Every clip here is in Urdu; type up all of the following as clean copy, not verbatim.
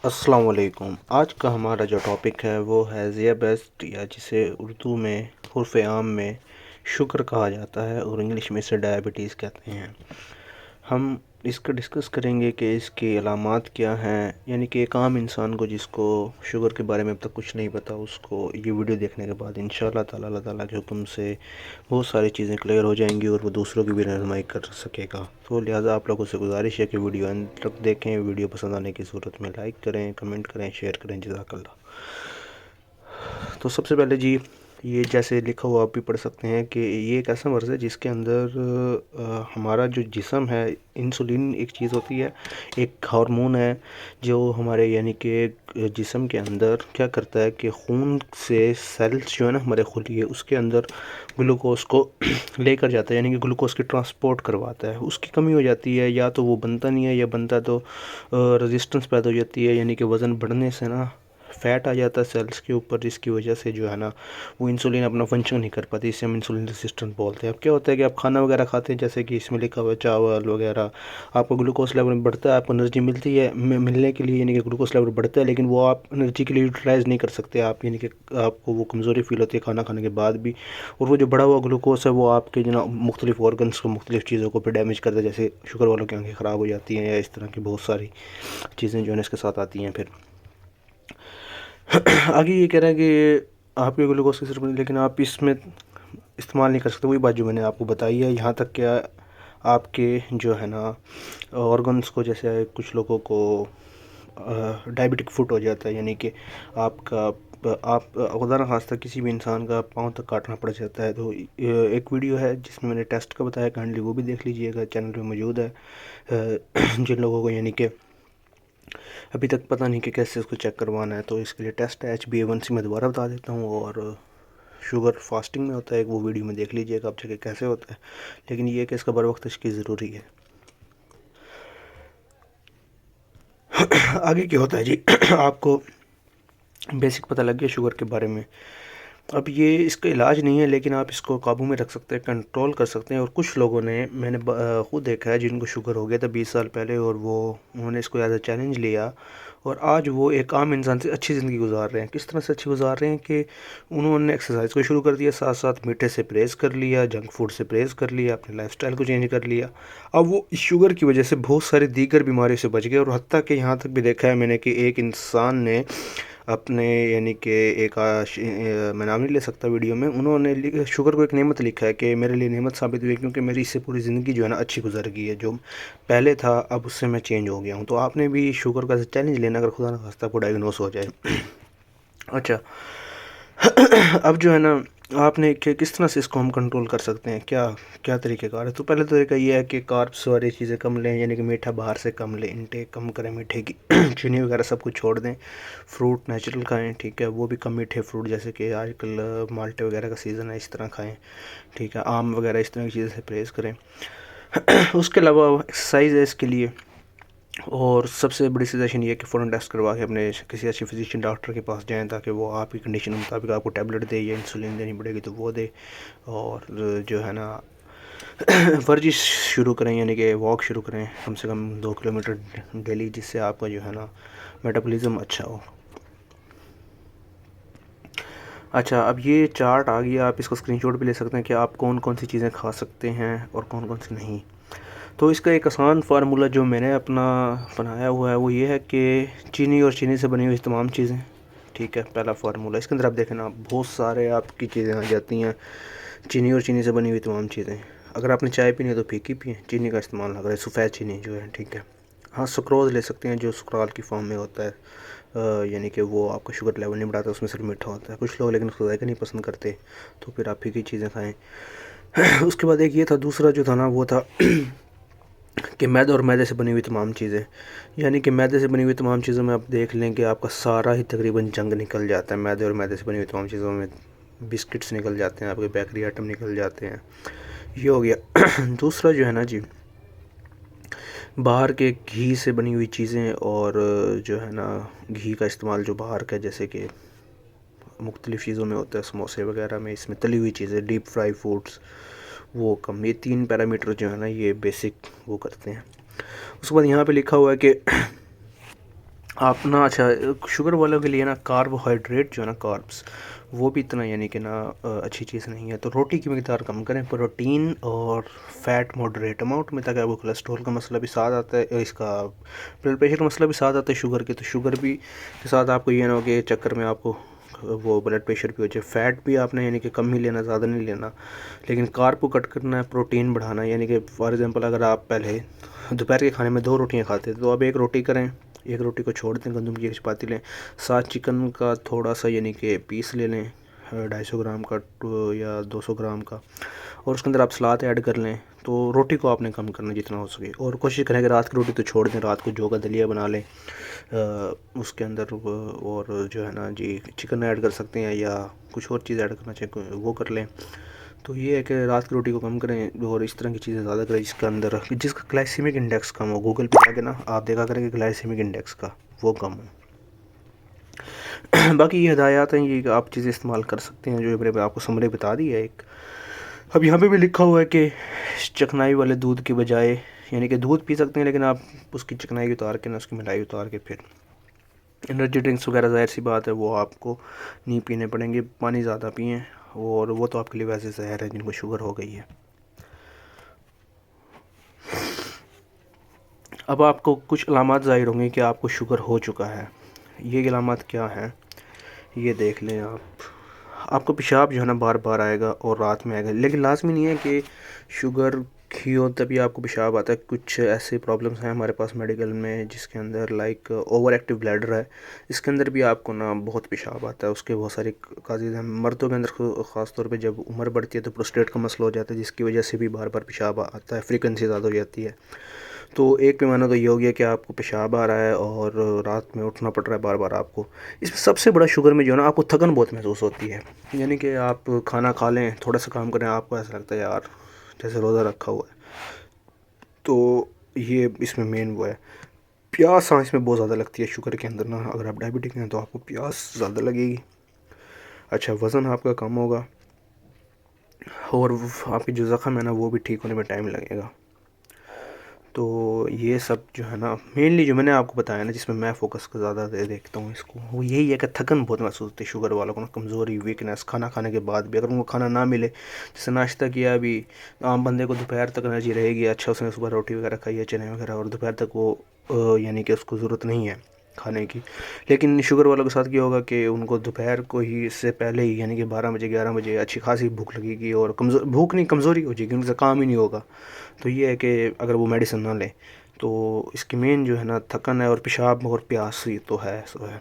السلام علیکم۔ آج کا ہمارا جو ٹاپک ہے وہ ہے ذیا بیسٹ، یا جسے اردو میں عرف عام میں شوگر کہا جاتا ہے اور انگلش میں اسے ڈائبٹیز کہتے ہیں۔ ہم اس کا ڈسکس کریں گے کہ اس کی علامات کیا ہیں، یعنی کہ ایک عام انسان کو جس کو شوگر کے بارے میں اب تک کچھ نہیں پتا، اس کو یہ ویڈیو دیکھنے کے بعد انشاءاللہ تعالی اللہ تعالیٰ کے حکم سے بہت ساری چیزیں کلیئر ہو جائیں گی اور وہ دوسروں کی بھی رہنمائی کر سکے گا۔ تو لہٰذا آپ لوگوں سے گزارش ہے کہ ویڈیو اند تک دیکھیں، ویڈیو پسند آنے کی صورت میں لائک کریں، کمنٹ کریں، شیئر کریں، جزاک اللہ۔ تو سب سے پہلے جی، یہ جیسے لکھا ہوا آپ بھی پڑھ سکتے ہیں کہ یہ ایک ایسا مرض ہے جس کے اندر ہمارا جو جسم ہے، انسولین ایک چیز ہوتی ہے، ایک ہارمون ہے جو ہمارے یعنی کہ جسم کے اندر کیا کرتا ہے کہ خون سے سیلز جو ہے نا ہمارے خلیے، اس کے اندر گلوکوز کو لے کر جاتا ہے، یعنی کہ گلوکوز کی ٹرانسپورٹ کرواتا ہے۔ اس کی کمی ہو جاتی ہے، یا تو وہ بنتا نہیں ہے، یا بنتا تو رزسٹنس پیدا ہو جاتی ہے، یعنی کہ وزن بڑھنے سے نا فیٹ آ جاتا ہے سیلز کے اوپر، جس کی وجہ سے جو ہے نا وہ انسولین اپنا فنکشن نہیں کر پاتی، اسے ہم انسولین ریزسٹنٹ بولتے ہیں۔ اب کیا ہوتا ہے کہ آپ کھانا وغیرہ کھاتے ہیں، جیسے کہ اس میں لکھا ہوا ہے چاول وغیرہ، آپ کو گلوکوز لیول بڑھتا ہے، آپ کو انرجی ملتی ہے ملنے کے لیے، یعنی کہ گلوکوز لیول بڑھتا ہے، لیکن وہ آپ انرجی کے لیے یوٹیلائز نہیں کر سکتے آپ، یعنی کہ آپ کو وہ کمزوری فیل ہوتی ہے کھانا کھانے کے بعد بھی، اور وہ جو بڑا ہوا گلوکوز ہے وہ آپ کے جناب مختلف آرگنس کو، مختلف چیزوں کو پہ ڈیمیج کرتا ہے، جیسے شوگر والوں کی آنکھیں خراب ہو جاتی ہیں، یا اس طرح کی بہت ساری چیزیں جو ہیں اس کے ساتھ آتی ہیں۔ پھر آگے یہ کہہ رہا ہے کہ آپ کے گلوکوز کی ضرورت، لیکن آپ اس میں استعمال نہیں کر سکتے، وہی بات جو میں نے آپ کو بتائی ہے، یہاں تک کہ آپ کے جو ہے نا آرگنس کو، جیسے کچھ لوگوں کو ڈائبٹک فٹ ہو جاتا ہے، یعنی کہ آپ خدا نخواستہ کسی بھی انسان کا پاؤں تک کاٹنا پڑ جاتا ہے۔ تو ایک ویڈیو ہے جس میں نے ٹیسٹ کا بتایا، کائنڈلی وہ بھی دیکھ لیجئے گا، چینل پہ موجود ہے۔ جن لوگوں کو یعنی کہ ابھی تک پتہ نہیں کہ کیسے اس کو چیک کروانا ہے، تو اس کے لیے ٹیسٹ ہے HbA1c، میں دوبارہ بتا دیتا ہوں، اور شوگر فاسٹنگ میں ہوتا ہے، وہ ویڈیو میں دیکھ لیجئے گا آپ کہ کیسے ہوتا ہے، لیکن یہ کہ اس کا بر وقت تشخیص ضروری ہے۔ آگے کیا ہوتا ہے جی، آپ کو بیسک پتہ لگ گیا شوگر کے بارے میں۔ اب یہ اس کا علاج نہیں ہے، لیکن آپ اس کو قابو میں رکھ سکتے ہیں، کنٹرول کر سکتے ہیں، اور کچھ لوگوں نے، میں نے خود دیکھا ہے جن کو شوگر ہو گیا تھا 20 سال پہلے، اور انہوں نے اس کو ایز اے چیلنج لیا، اور آج وہ ایک عام انسان سے اچھی زندگی گزار رہے ہیں۔ کس طرح سے اچھی گزار رہے ہیں کہ انہوں نے ایکسرسائز کو شروع کر دیا، ساتھ ساتھ میٹھے سے پرہیز کر لیا، جنک فوڈ سے پرہیز کر لیا، اپنے لائف سٹائل کو چینج کر لیا۔ اب وہ اس شوگر کی وجہ سے بہت ساری دیگر بیماریوں سے بچ گئے، اور حتیٰ کہ یہاں تک بھی دیکھا ہے میں نے کہ ایک انسان نے اپنے یعنی کہ ایک میں نام نہیں لے سکتا ویڈیو میں، انہوں نے شوگر کو ایک نعمت لکھا ہے کہ میرے لیے نعمت ثابت ہوئی ہے، کیونکہ میری اس سے پوری زندگی جو ہے نا اچھی گزر گئی ہے، جو پہلے تھا اب اس سے میں چینج ہو گیا ہوں۔ تو آپ نے بھی شوگر کا چیلنج لینا، اگر خدا نخواستہ کو ڈائگنوز ہو جائے۔ اچھا، اب جو ہے نا آپ نے کہ کس طرح سے اس کو ہم کنٹرول کر سکتے ہیں، کیا طریقہ کار ہے؟ تو پہلے طریقہ یہ ہے کہ کاربس والی چیزیں کم لیں، یعنی کہ میٹھا باہر سے کم لیں، انٹیک کم کریں میٹھے کی، چینی وغیرہ سب کچھ چھوڑ دیں، فروٹ نیچرل کھائیں، ٹھیک ہے، وہ بھی کم میٹھے فروٹ، جیسے کہ آج کل مالٹے وغیرہ کا سیزن ہے، اس طرح کھائیں، ٹھیک ہے، آم وغیرہ اس طرح کی چیزیں سے پرہیز کریں۔ اس کے علاوہ ایکسرسائز ہے اس کے لیے، اور سب سے بڑی سجیشن یہ ہے کہ فوراً ٹیسٹ کروا کے اپنے کسی اچھے فزیشین ڈاکٹر کے پاس جائیں، تاکہ وہ آپ کی کنڈیشن کے مطابق آپ کو ٹیبلٹ دے، یا انسولین دینی پڑے گی تو وہ دے، اور جو ہے نا ورزش شروع کریں، یعنی کہ واک شروع کریں، کم سے کم 2 کلومیٹر ڈیلی، جس سے آپ کا جو ہے نا میٹابولزم اچھا ہو۔ اچھا، اب یہ چارٹ آ گیا، آپ اس کو اسکرین شاٹ بھی لے سکتے ہیں کہ آپ کون کون سی چیزیں کھا سکتے ہیں اور کون کون سی نہیں۔ تو اس کا ایک آسان فارمولہ جو میں نے اپنا بنایا ہوا ہے وہ یہ ہے کہ چینی اور چینی سے بنی ہوئی تمام چیزیں، ٹھیک ہے، پہلا فارمولہ۔ اس کے اندر آپ دیکھیں نا بہت سارے آپ کی چیزیں آ جاتی ہیں، چینی اور چینی سے بنی ہوئی تمام چیزیں۔ اگر آپ نے چائے پینی ہے تو پھیکی پئیں، چینی کا استعمال نہ کریں، سفید چینی جو ہے، ٹھیک ہے۔ ہاں، سکروز لے سکتے ہیں جو سکرال کی فارم میں ہوتا ہے، یعنی کہ وہ آپ کا شوگر لیول نہیں بڑھاتا، اس میں صرف میٹھا ہوتا ہے۔ کچھ لوگ لیکن اس کو ذائقہ نہیں پسند کرتے، تو پھر آپ پھیکی چیزیں کھائیں۔ اس کے بعد ایک یہ تھا، دوسرا جو تھا نا وہ تھا کہ میدہ اور میدے سے بنی ہوئی تمام چیزیں، یعنی کہ میدے سے بنی ہوئی تمام چیزوں میں آپ دیکھ لیں کہ آپ کا سارا ہی تقریباً جنگ نکل جاتا ہے، میدے اور میدے سے بنی ہوئی تمام چیزوں میں بسکٹس نکل جاتے ہیں، آپ کے بیکری آئٹم نکل جاتے ہیں، یہ ہو گیا۔ دوسرا جو ہے نا جی، باہر کے گھی سے بنی ہوئی چیزیں، اور جو ہے نا گھی کا استعمال جو باہر کا، جیسے کہ مختلف چیزوں میں ہوتا ہے، سموسے وغیرہ میں، اس میں تلی ہوئی چیزیں، ڈیپ فرائی فوڈز، وہ کم۔ یہ 3 پیرامیٹر جو ہے نا یہ بیسک وہ کرتے ہیں۔ اس کے بعد یہاں پہ لکھا ہوا ہے کہ آپ نا اچھا شوگر والوں کے لیے نا کاربوہائیڈریٹ جو ہے نا کاربس وہ بھی اتنا یعنی کہ نا اچھی چیز نہیں ہے، تو روٹی کی مقدار کم کریں، پروٹین اور فیٹ ماڈریٹ اماؤنٹ میں، تاکہ آپ کو کولیسٹرول کا مسئلہ بھی ساتھ آتا ہے، اس کا بلڈ پریشر کا مسئلہ بھی ساتھ آتا ہے شوگر کے، تو شوگر بھی کے ساتھ آپ کو یہ نہ ہو کہ چکر میں آپ کو وہ بلڈ پریشر بھی ہو جائے۔ فیٹ بھی آپ نے یعنی کہ کم ہی لینا، زیادہ نہیں لینا، لیکن کارب کو کٹ کرنا ہے، پروٹین بڑھانا ہے، یعنی کہ فار ایگزامپل اگر آپ پہلے دوپہر کے کھانے میں 2 روٹیاں کھاتے تھے تو اب 1 روٹی کریں، 1 روٹی کو چھوڑ دیں، گندم کی ایک چپاتی لیں، ساتھ چکن کا تھوڑا سا یعنی کہ پیس لے لیں، 250 گرام کا یا 200 گرام کا، اور اس کے اندر آپ سلاد ایڈ کر لیں، تو روٹی کو آپ نے کم کرنا جتنا ہو سکے، اور کوشش کریں کہ رات کی روٹی تو چھوڑ دیں، رات کو جو کا دلیا بنا لیں، اس کے اندر اور جو ہے نا جی چکن ایڈ کر سکتے ہیں یا کچھ اور چیز ایڈ کرنا چاہیں وہ کر لیں۔ تو یہ ہے کہ رات کی روٹی کو کم کریں اور اس طرح کی چیزیں زیادہ کریں جس کا گلائسیمک انڈیکس کم ہو۔ گوگل پہ جا کے نا آپ دیکھا کریں کہ گلائسیمک انڈیکس کا وہ کم ہو۔ باقی یہ ہدایات ہیں، یہ آپ چیزیں استعمال کر سکتے ہیں جو میں نے آپ کو سمری بتا دی ہے ایک۔ اب یہاں پہ بھی لکھا ہوا ہے کہ چکنائی والے دودھ کے بجائے یعنی کہ دودھ پی سکتے ہیں، لیکن آپ اس کی چکنائی اتار کے نا اس کی ملائی اتار کے پھر انرجی ڈرنکس وغیرہ ظاہر سی بات ہے وہ آپ کو نہیں پینے پڑیں گے، پانی زیادہ پئیں، اور وہ تو آپ کے لیے ویسے زہر ہے جن کو شوگر ہو گئی ہے۔ اب آپ کو کچھ علامات ظاہر ہوں گے کہ آپ کو شوگر ہو چکا ہے۔ یہ علامات کیا ہیں یہ دیکھ لیں آپ کو پیشاب جو ہے نا بار بار آئے گا اور رات میں آئے گا، لیکن لازمی نہیں ہے کہ شوگر ہی ہو تبھی آپ کو پیشاب آتا ہے۔ کچھ ایسے پرابلمس ہیں ہمارے پاس میڈیکل میں جس کے اندر لائک اوور ایکٹیو بلیڈر ہے، اس کے اندر بھی آپ کو نا بہت پیشاب آتا ہے، اس کے بہت سارے کازز ہیں۔ مردوں کے اندر خاص طور پہ جب عمر بڑھتی ہے تو پروسٹیٹ کا مسئلہ ہو جاتا ہے، جس کی وجہ سے بھی بار بار پیشاب آتا ہے، فریکوینسی زیادہ ہو جاتی ہے۔ تو ایک پیمانہ تو یہ ہو گیا کہ آپ کو پیشاب آ رہا ہے اور رات میں اٹھنا پڑ رہا ہے بار بار آپ کو۔ اس میں سب سے بڑا شوگر میں جو ہے نا آپ کو تھکن بہت محسوس ہوتی ہے، یعنی کہ آپ کھانا کھا لیں، تھوڑا سا کام کریں، آپ کو ایسا لگتا ہے یار جیسے روزہ رکھا ہوا ہے۔ تو یہ اس میں مین وہ ہے۔ پیاس اس میں بہت زیادہ لگتی ہے شوگر کے اندر نا، اگر آپ ڈائبٹک ہیں تو آپ کو پیاس زیادہ لگے گی۔ اچھا وزن آپ کا کم ہوگا، اور آپ کی جو زخم ہے نا وہ بھی ٹھیک ہونے میں ٹائم لگے گا۔ تو یہ سب جو ہے نا مینلی جو میں نے آپ کو بتایا نا جس میں میں فوکس کا زیادہ دیکھتا ہوں اس کو، وہ یہی ہے کہ تھکن بہت محسوس ہوتی ہے شوگر والوں کو نا، کمزوری، ویکنیس، کھانا کھانے کے بعد بھی اگر ان کو کھانا نہ ملے، جیسے ناشتہ کیا ابھی، عام بندے کو دوپہر تک انرجی رہے گی، اچھا اس نے صبح روٹی وغیرہ کھائی ہے چنے وغیرہ، اور دوپہر تک وہ یعنی کہ اس کو ضرورت نہیں ہے کھانے کی۔ لیکن شوگر والوں کے ساتھ کیا ہوگا کہ ان کو دوپہر کو ہی اس سے پہلے ہی یعنی کہ 12 بجے 11 بجے اچھی خاصی بھوک لگے گی، اور بھوک نہیں کمزوری ہو جائے گی، ان سے کام ہی نہیں ہوگا۔ تو یہ ہے کہ اگر وہ میڈیسن نہ لیں تو اس کی مین جو ہے نا تھکن ہے، اور پیشاب اور پیاس ہی تو ہے سو ہے۔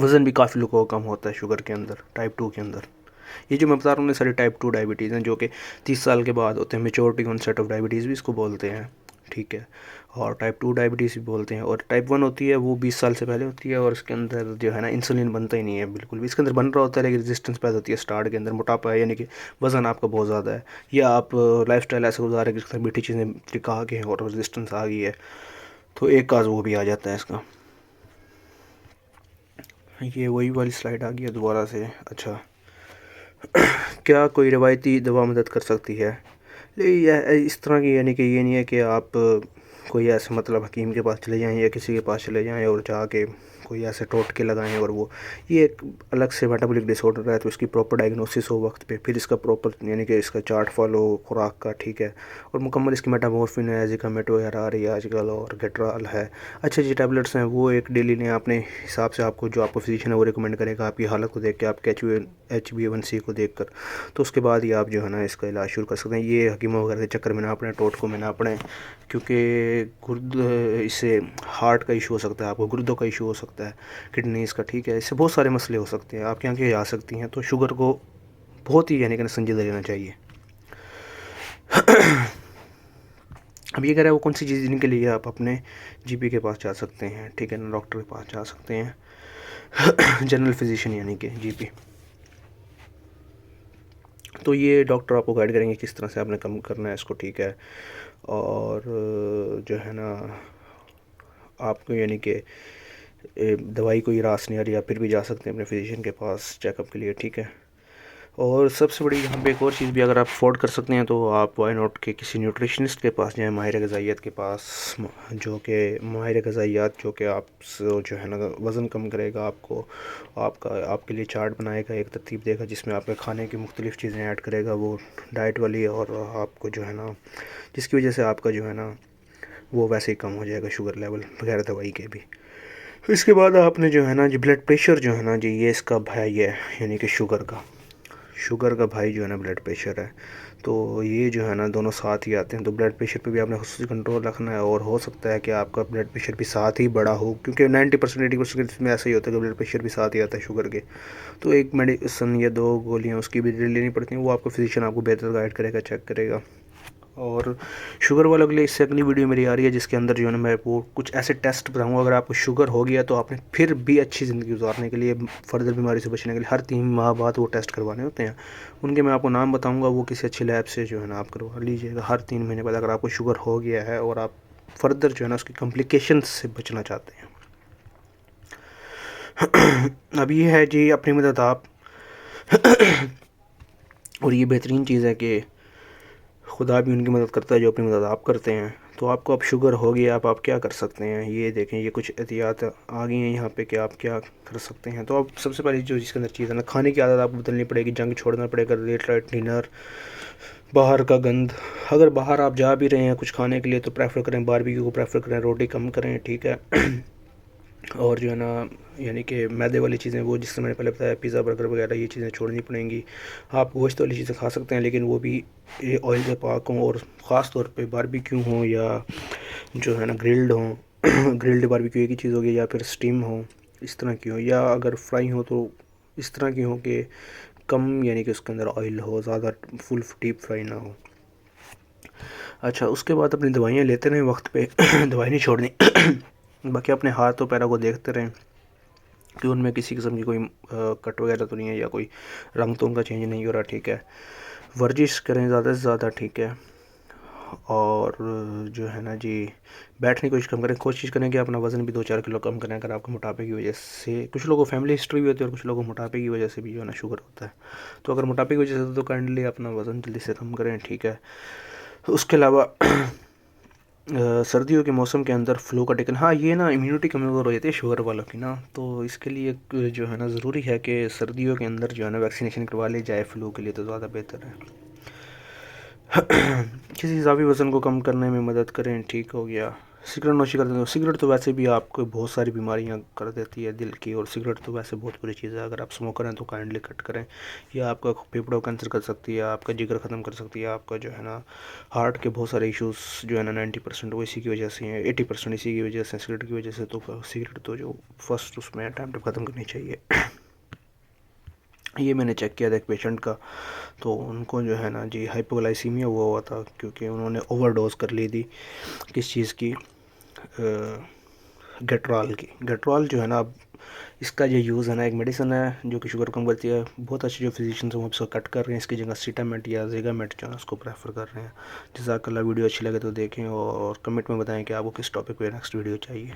وزن بھی کافی لوگوں کا کم ہوتا ہے شوگر کے اندر، ٹائپ 2 کے اندر۔ یہ جو میں بتا رہا ہوں ساری ٹائپ 2 ڈائبٹیز ہیں جو کہ 30 سال کے بعد ہوتے ہیں، maturity onset of diabetes بھی اس کو بولتے ہیں، ٹھیک ہے، اور ٹائپ 2 ڈائبٹیز بھی بولتے ہیں۔ اور ٹائپ 1 ہوتی ہے وہ 20 سال سے پہلے ہوتی ہے، اور اس کے اندر جو ہے نا انسولین بنتا ہی نہیں ہے بالکل بھی، اس کے اندر بن رہا ہوتا ہے لیکن ریزسٹنس پیدا ہوتی ہے اسٹارٹ کے اندر، موٹاپا ہے یعنی کہ وزن آپ کا بہت زیادہ ہے، یا آپ لائف سٹائل ایسے گزارے کہ اس کے اندر میٹھی چیزیں کھا کے ہیں اور ریزسٹنس آ گئی ہے، تو ایک کاز وہ بھی آ جاتا ہے اس کا۔ یہ وہی والی سلائڈ آ گئی ہے دوبارہ سے۔ اچھا کیا کوئی روایتی دوا مدد کر سکتی ہے؟ اس طرح کی یعنی کہ یہ نہیں ہے کہ آپ کوئی ایسے مطلب حکیم کے پاس چلے جائیں یا کسی کے پاس چلے جائیں اور جا کے کوئی ایسے ٹوٹکے لگائیں، اور وہ یہ ایک الگ سے میٹابولک ڈس آرڈر ہے، تو اس کی پراپر ڈائگنوسس ہو وقت پہ، پھر اس کا پراپر یعنی کہ اس کا چارٹ فالو خوراک کا، ٹھیک ہے، اور مکمل اس کی میٹامورفن ہے، زیکامیٹ وغیرہ آ رہی ہے آج کل، اور گیٹرال ہے، اچھے اچھے ٹیبلٹس ہیں، وہ ایک ڈیلی لیں اپنے حساب سے، آپ کو جو آپ کو فزیشین ہے وہ ریکمینڈ کرے گا آپ کی حالت کو دیکھ کے، آپ کے HbA1c کو دیکھ کر، تو اس کے بعد ہی آپ جو ہے نا اس کا علاج شروع کر سکتے ہیں۔ یہ حکیموں وغیرہ کے چکر میں نہ پڑیں، ٹوٹکوں میں نہ پڑیں، کیونکہ اس سے ہارٹ کا ایشو ہو سکتا ہے، آپ کو گردوں کا ایشو ہو سکتا ہے، کڈنیز کا، ٹھیک ہے، اس سے بہت سارے مسئلے ہو سکتے ہیں، آپ کی آنکھیں جا سکتی ہیں، تو شوگر کو بہت ہی یعنی کہ سنجیدہ لینا چاہیے۔ اب یہ کہہ رہا ہے وہ کون سی چیز جن کے لیے آپ اپنے GP کے پاس جا سکتے ہیں، ٹھیک ہے نا، ڈاکٹر کے پاس جا سکتے ہیں، جنرل فزیشین یعنی کہ GP۔ تو یہ ڈاکٹر آپ کو گائیڈ کریں گے کس طرح سے آپ نے کم کرنا ہے اس کو، ٹھیک ہے، اور جو ہے نا آپ کو یعنی کہ دوائی کوئی راس نہیں آ رہی، آپ پھر بھی جا سکتے ہیں اپنے فزیشین کے پاس چیک اپ کے لیے، ٹھیک ہے۔ اور سب سے بڑی یہاں پہ ایک اور چیز بھی اگر آپ افورڈ کر سکتے ہیں تو آپ وائی ناٹ کے کسی نیوٹریشنسٹ کے پاس جائیں، ماہر غذائیت کے پاس، جو کہ ماہر غذائیت جو کہ آپ جو ہے نا وزن کم کرے گا، آپ کے لیے چارٹ بنائے گا، ایک ترتیب دے گا جس میں آپ کے کھانے کی مختلف چیزیں ایڈ کرے گا وہ ڈائٹ والی، اور آپ کو جو ہے نا جس کی وجہ سے آپ کا جو ہے نا وہ ویسے ہی کم ہو جائے گا شوگر لیول بغیر دوائی کے بھی۔ اس کے بعد آپ نے جو ہے نا جی بلڈ پریشر جو ہے نا جی یہ اس کا بھائی ہے، یعنی کہ شوگر کا بھائی جو ہے نا بلڈ پریشر ہے، تو یہ جو ہے نا دونوں ساتھ ہی آتے ہیں، تو بلڈ پریشر پہ بھی آپ نے خصوصی کنٹرول رکھنا ہے، اور ہو سکتا ہے کہ آپ کا بلڈ پریشر بھی ساتھ ہی بڑا ہو، کیونکہ 90% میں ایسا ہی ہوتا ہے کہ بلڈ پریشر بھی ساتھ ہی آتا ہے شوگر کے، تو ایک میڈیسن یا 2 گولیاں اس کی بھی لینی پڑتی ہیں، وہ آپ کو فزیشین آپ کو بہتر گائیڈ کرے گا، چیک کرے گا۔ اور شوگر والوں کے لیے اس سے اگلی ویڈیو میری آ رہی ہے جس کے اندر جو ہے نا میں وہ کچھ ایسے ٹیسٹ بتاؤں گا، اگر آپ کو شوگر ہو گیا تو آپ نے پھر بھی اچھی زندگی گزارنے کے لیے، فردر بیماری سے بچنے کے لیے ہر 3 ماہ بعد وہ ٹیسٹ کروانے ہوتے ہیں، ان کے میں آپ کو نام بتاؤں گا، وہ کسی اچھی لیب سے جو ہے نا آپ کروا لیجیے گا ہر 3 مہینے بعد، اگر آپ کو شوگر ہو گیا ہے اور آپ فردر جو ہے نا اس کی کمپلیکیشنز سے بچنا چاہتے ہیں۔ اب یہ ہے جی اپنی مدد آپ، اور یہ بہترین چیز ہے کہ خدا بھی ان کی مدد کرتا ہے جو اپنی مدد آپ کرتے ہیں، تو آپ کو اب شوگر ہو گیا، آپ کیا کر سکتے ہیں، یہ دیکھیں یہ کچھ احتیاط آ گئی ہیں یہاں پہ کہ آپ کیا کر سکتے ہیں۔ تو اب سب سے پہلی جو جس کے اندر چیز ہے نا، کھانے کی عادت آپ کو بدلنی پڑے گی، جنک چھوڑنا پڑے گا، لیٹ نائٹ ڈنر، باہر کا گند، اگر باہر آپ جا بھی رہے ہیں کچھ کھانے کے لیے تو پریفر کریں باربیکیو کو پریفر کریں، روٹی کم کریں، ٹھیک ہے۔ اور جو ہے نا یعنی کہ میدے والی چیزیں، وہ جس سے میں نے پہلے بتایا پیزا برگر وغیرہ، یہ چیزیں چھوڑنی پڑیں گی۔ آپ گوشت والی چیزیں کھا سکتے ہیں لیکن وہ بھی آئل سے پاک ہوں، اور خاص طور پہ باربیکیو ہوں یا جو ہے نا گرلڈ ہوں، گرلڈ باربیکیو ایک ہی چیز ہوگی، یا پھر اسٹیم ہوں اس طرح کی ہو، یا اگر فرائی ہو تو اس طرح کی ہو کہ کم، یعنی کہ اس کے اندر آئل ہو، زیادہ فل ڈیپ فرائی نہ ہو۔ اچھا، اس کے بعد اپنی دوائیاں لیتے رہیں وقت پہ، دوائی نہیں چھوڑنی۔ باقی اپنے ہاتھ و پیروں کو دیکھتے رہیں کہ ان میں کسی قسم کی کوئی کٹ وغیرہ تو نہیں ہے، یا کوئی رنگ تو ان کا چینج نہیں ہو رہا، ٹھیک ہے۔ ورزش کریں زیادہ سے زیادہ، ٹھیک ہے۔ اور جو ہے نا جی بیٹھنے کی کوشش کریں کہ اپنا وزن بھی 2-4 کلو کم کریں، اگر آپ کو موٹاپے کی وجہ سے، کچھ لوگوں کو فیملی ہسٹری بھی ہوتی ہے اور کچھ لوگوں کو موٹاپے کی وجہ سے بھی جو ہے نا شوگر ہوتا ہے، تو اگر موٹاپے کی وجہ سے تو کائنڈلی اپنا وزن جلدی سے کم کریں، ٹھیک ہے۔ اس کے علاوہ سردیوں کے موسم کے اندر فلو کا ٹکن، ہاں یہ نا امیونٹی کمزور ہو جاتی ہے شوگر والوں کی نا، تو اس کے لیے جو ہے نا ضروری ہے کہ سردیوں کے اندر جو ہے نا ویکسینیشن کروا لی جائے فلو کے لیے، تو زیادہ بہتر ہے۔ کسی اضافی وزن کو کم کرنے میں مدد کریں، ٹھیک ہو گیا۔ سگریٹ نوشی کرتے ہیں، سگریٹ تو ویسے بھی آپ کو بہت ساری بیماریاں کر دیتی ہے دل کی، اور سگریٹ تو ویسے بہت بری چیز ہے، اگر آپ اسموکر ہیں تو کائنڈلی کٹ کریں، یہ آپ کا پھیپھڑوں کینسر کر سکتی ہے، آپ کا جگر ختم کر سکتی ہے، آپ کا جو ہے نا ہارٹ کے بہت سارے ایشوز جو ہے نا 90% وہ اسی کی وجہ سے ہیں، 80% اسی کی وجہ سے، سگریٹ کی وجہ سے، تو سگریٹ تو جو فرسٹ اس میں ٹائم ٹو ختم کرنی چاہیے۔ یہ میں نے چیک کیا تھا ایک پیشنٹ کا، تو ان کو جو ہے نا جی ہائپوگلائسیمیا ہوا تھا، کیونکہ انہوں نے اوور ڈوز کر لی تھی کس چیز کی، گیٹرال جو ہے نا، اب اس کا جو یوز ہے نا ایک میڈیسن ہے جو کہ شوگر کم کرتی ہے، بہت اچھے جو فزیشینز ہیں وہ اس کو کٹ کر رہے ہیں، اس کی جگہ سیٹامنٹ یا زیگامنٹ جو ہے اس کو پریفر کر رہے ہیں۔ جزاک اللہ، ویڈیو اچھی لگے تو دیکھیں، اور کمنٹ میں بتائیں کہ آپ کو کس ٹاپک پہ نیکسٹ ویڈیو چاہیے۔